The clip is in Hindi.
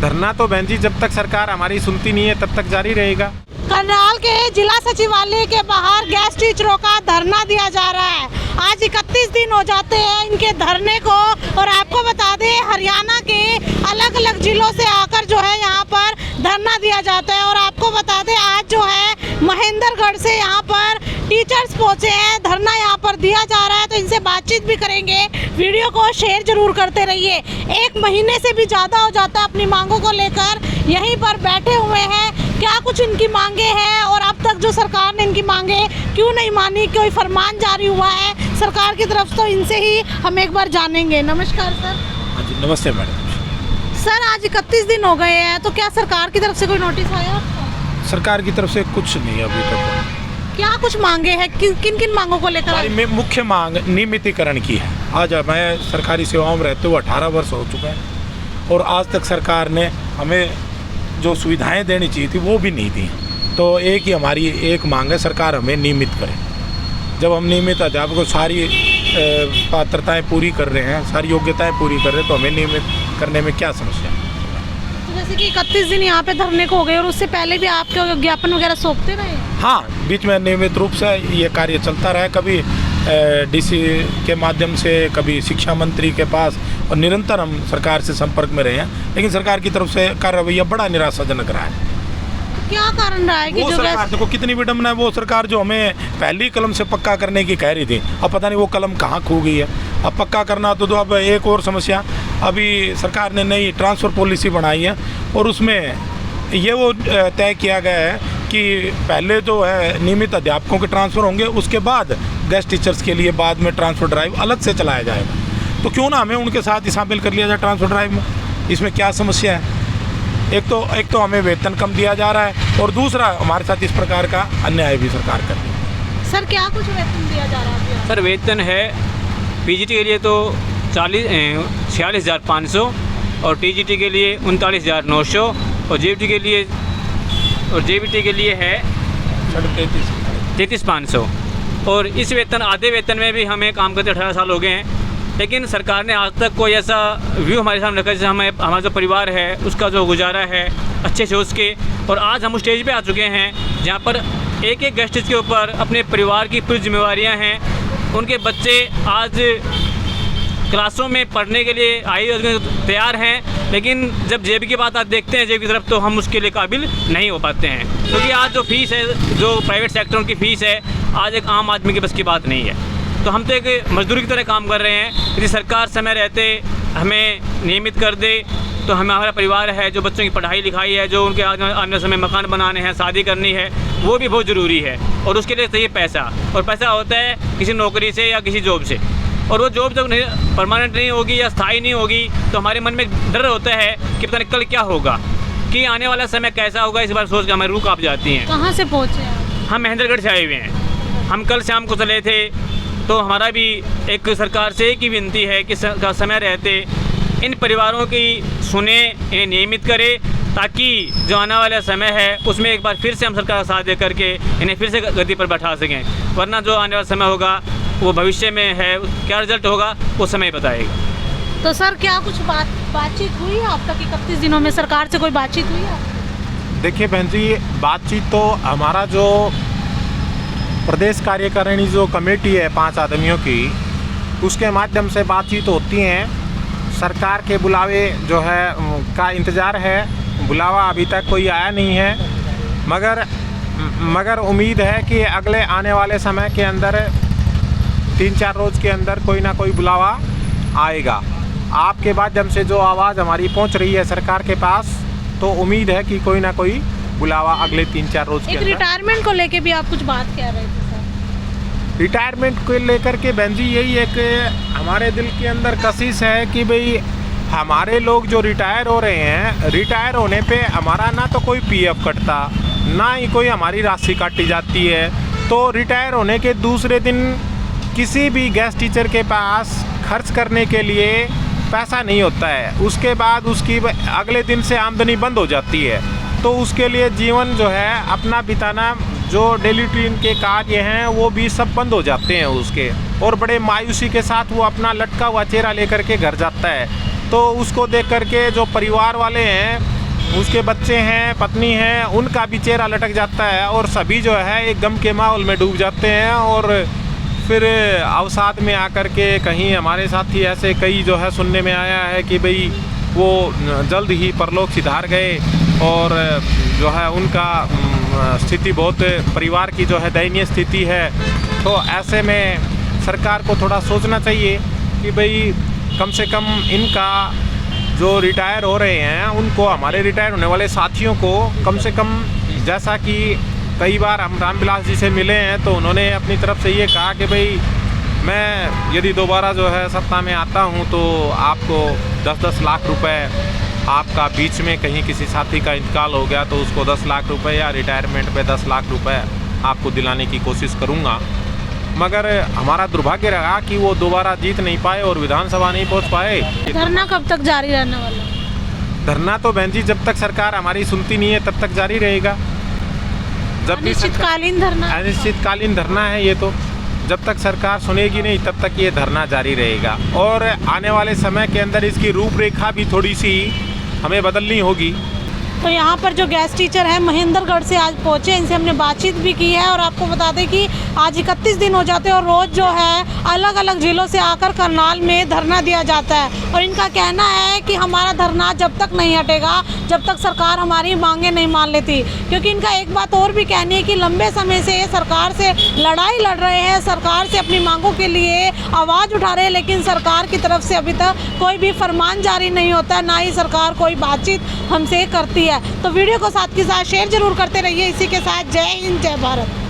धरना तो बहन जी जब तक सरकार हमारी सुनती नहीं है तब तक जारी रहेगा। करनाल के जिला सचिवालय के बाहर गैस टीचरों का धरना दिया जा रहा है। आज 31 दिन हो जाते हैं इनके धरने को। और आपको बता दें हरियाणा के अलग अलग जिलों से आकर जो है यहाँ पर धरना दिया जाता है। और आपको बता दें आज जो है महेंद्रगढ़ से यहाँ पर टीचर्स पहुँचे हैं, धरना यहाँ पर दिया जा रहा है। तो इनसे बातचीत भी करेंगे। वीडियो को शेयर जरूर करते रहिए। 1 महीने से भी ज़्यादा हो जाता है अपनी मांगों को लेकर यहीं पर बैठे हुए हैं। क्या कुछ इनकी मांगे हैं और अब तक जो सरकार ने इनकी मांगे क्यों नहीं मानी, कोई फरमान जारी हुआ है सरकार की तरफ, तो इनसे ही हम एक बार जानेंगे। नमस्कार सर। हाँ जी नमस्ते मैडम। सर आज 31 दिन हो गए हैं, तो क्या सरकार की तरफ से कोई नोटिस आया? सरकार की तरफ से कुछ नहीं अभी तक। क्या कुछ मांगे हैं, किन किन मांगों को लेकर? हमारी मुख्य मांग नियमितीकरण की है। आज मैं सरकारी सेवाओं में रहते हुए 18 वर्ष हो चुके हैं और आज तक सरकार ने हमें जो सुविधाएं देनी चाहिए थी वो भी नहीं दी। तो एक ही हमारी एक मांग है, सरकार हमें नियमित करे। जब हम नियमित अध्यापकों सारी पात्रताएं पूरी कर रहे हैं, सारी योग्यताएं पूरी कर रहे हैं, तो हमें नियमित करने में क्या समस्या है? तो जैसे कि 31 दिन यहाँ पे धरने को हो गए और उससे पहले भी आपके ज्ञापन वगैरह सौंपते रहे? हाँ, बीच में नियमित रूप से ये कार्य चलता रहा। कभी डीसी के माध्यम से, कभी शिक्षा मंत्री के पास, और निरंतर हम सरकार से संपर्क में रहे हैं। लेकिन सरकार की तरफ से का रवैया बड़ा निराशाजनक रहा है। क्या कारण रहा है कि वो जो सरकार देखो कितनी विडम्बना है। वो सरकार जो हमें पहली कलम से पक्का करने की कह रही थी, अब पता नहीं वो कलम कहाँ खो गई है। अब पक्का करना तो अब एक और समस्या, अभी सरकार ने नई ट्रांसफ़र पॉलिसी बनाई है और उसमें ये वो तय किया गया है कि पहले जो है नियमित अध्यापकों के ट्रांसफ़र होंगे, उसके बाद गेस्ट टीचर्स के लिए बाद में ट्रांसफ़र ड्राइव अलग से चलाया जाएगा। तो क्यों ना हमें उनके साथ ही शामिल कर लिया जाए ट्रांसफ़र ड्राइव में? इसमें क्या समस्या है? एक तो हमें वेतन कम दिया जा रहा है और दूसरा हमारे साथ इस प्रकार का अन्याय भी सरकार कर रही है। सर क्या कुछ वेतन दिया जा रहा है? सर वेतन है पीजीटी के लिए तो 46,500 और टीजीटी के लिए 39,900 और जेबीटी के लिए है 33,500। और इस वेतन आधे वेतन में भी हमें काम करते 18 साल हो गए हैं। लेकिन सरकार ने आज तक कोई ऐसा व्यू हमारे सामने रखा जैसे हमारा जो परिवार है उसका जो गुजारा है अच्छे से उसके। और आज हम स्टेज पे आ चुके हैं जहाँ पर एक एक गेस्ट के ऊपर अपने परिवार की पूरी जिम्मेवारियाँ हैं। उनके बच्चे आज क्लासों में पढ़ने के लिए आए तैयार हैं, लेकिन जब जेब की बात आप देखते हैं जेब की तरफ, तो हम उसके लिए काबिल नहीं हो पाते हैं। क्योंकि आज जो फ़ीस है, जो प्राइवेट सेक्टरों की फ़ीस है, आज एक आम आदमी के बस की बात नहीं है। तो हम तो एक मजदूरी की तरह काम कर रहे हैं। यदि सरकार समय रहते हमें नियमित कर दे तो हमारा परिवार है, जो बच्चों की पढ़ाई लिखाई है, जो उनके आने समय मकान बनाने हैं, शादी करनी है, वो भी बहुत ज़रूरी है। और उसके लिए चाहिए पैसा, और पैसा होता है किसी नौकरी से या किसी जॉब से। और वो जॉब जब परमानेंट नहीं होगी या स्थायी नहीं होगी तो हमारे मन में डर होता है कि पता नहीं कल क्या होगा, कि आने वाला समय कैसा होगा। इस बार सोच के हमारी रूह काँप जाती हैं। कहाँ से पहुँचे हैं? हम महेंद्रगढ़ से आए हुए हैं। हम कल शाम को चले थे। तो हमारा भी एक सरकार से एक ही विनती है कि समय रहते इन परिवारों की सुने, इन्हें नियमित करे, ताकि जो आने वाला समय है उसमें एक बार फिर से हम सरकार का साथ दे करके इन्हें फिर से गद्दी पर बैठा सकें। वरना जो आने वाला समय होगा वो भविष्य में है, क्या रिजल्ट होगा वो समय बताएगा। तो सर क्या कुछ बातचीत हुई है आप तक? 31 दिनों में सरकार से कोई बातचीत हुई है? देखिए बहन जी, बातचीत तो हमारा जो प्रदेश कार्यकारिणी जो कमेटी है 5 आदमियों की, उसके माध्यम से बातचीत होती हैं। सरकार के बुलावे जो है का इंतज़ार है। बुलावा अभी तक कोई आया नहीं है, मगर उम्मीद है कि अगले आने वाले समय के अंदर 3-4 रोज़ के अंदर कोई ना कोई बुलावा आएगा। आपके माध्यम से जो आवाज़ हमारी पहुंच रही है सरकार के पास, तो उम्मीद है कि कोई ना कोई बुलावा अगले 3-4 रोज़ के अंदर। रिटायरमेंट को लेके भी आप कुछ बात कह रहे थे सर? रिटायरमेंट को लेकर के बहन जी यही एक हमारे दिल के अंदर कशिश है कि भाई हमारे लोग जो रिटायर हो रहे हैं, रिटायर होने पे हमारा ना तो कोई पीएफ कटता, ना ही कोई हमारी राशि काटी जाती है। तो रिटायर होने के दूसरे दिन किसी भी गेस्ट टीचर के पास खर्च करने के लिए पैसा नहीं होता है। उसके बाद उसकी अगले दिन से आमदनी बंद हो जाती है। तो उसके लिए जीवन जो है अपना बिताना, जो डेली रूटीन के कार्य हैं वो भी सब बंद हो जाते हैं उसके, और बड़े मायूसी के साथ वो अपना लटका हुआ चेहरा लेकर के घर जाता है। तो उसको देख करके जो परिवार वाले हैं उसके बच्चे हैं, पत्नी हैं, उनका भी चेहरा लटक जाता है और सभी जो है एक गम के माहौल में डूब जाते हैं। और फिर अवसाद में आकर के कहीं हमारे साथी ऐसे कई जो है सुनने में आया है कि भाई वो जल्द ही परलोक सिधार गए और जो है उनका स्थिति बहुत, परिवार की जो है दयनीय स्थिति है। तो ऐसे में सरकार को थोड़ा सोचना चाहिए कि भाई कम से कम इनका जो रिटायर हो रहे हैं उनको, हमारे रिटायर होने वाले साथियों को कम से कम, जैसा कि कई बार हम रामविलास जी से मिले हैं तो उन्होंने अपनी तरफ से ये कहा कि भाई मैं यदि दोबारा जो है सत्ता में आता हूँ तो आपको 10-10 लाख रुपए, आपका बीच में कहीं किसी साथी का इंतकाल हो गया तो उसको 10 लाख रुपए या रिटायरमेंट पे 10 लाख रुपए आपको दिलाने की कोशिश करूँगा। मगर हमारा दुर्भाग्य रहा कि वो दोबारा जीत नहीं पाए और विधानसभा नहीं पहुँच पाए। धरना कब तक जारी रहने वाला है? धरना तो बहन जी जब तक सरकार हमारी सुनती नहीं है तब तक जारी रहेगा। जब भी अनिश्चितकालीन धरना, अनिश्चितकालीन धरना है ये, तो जब तक सरकार सुनेगी नहीं तब तक ये धरना जारी रहेगा। और आने वाले समय के अंदर इसकी रूपरेखा भी थोड़ी सी हमें बदलनी होगी। तो यहाँ पर जो गेस्ट टीचर है महेंद्रगढ़ से आज पहुँचे, इनसे हमने बातचीत भी की है और आपको बता दें कि आज 31 दिन हो जाते हैं और रोज़ जो है अलग अलग जिलों से आकर करनाल में धरना दिया जाता है। और इनका कहना है कि हमारा धरना जब तक नहीं हटेगा जब तक सरकार हमारी मांगे नहीं मान लेती। क्योंकि इनका एक बात और भी कहनी है कि लंबे समय से सरकार से लड़ाई लड़ रहे हैं, सरकार से अपनी मांगों के लिए आवाज़ उठा रहे हैं, लेकिन सरकार की तरफ से अभी तक कोई भी फरमान जारी नहीं होता, ना ही सरकार कोई बातचीत हमसे करती है। तो वीडियो को साथ के साथ शेयर जरूर करते रहिए। इसी के साथ जय हिंद, जय भारत।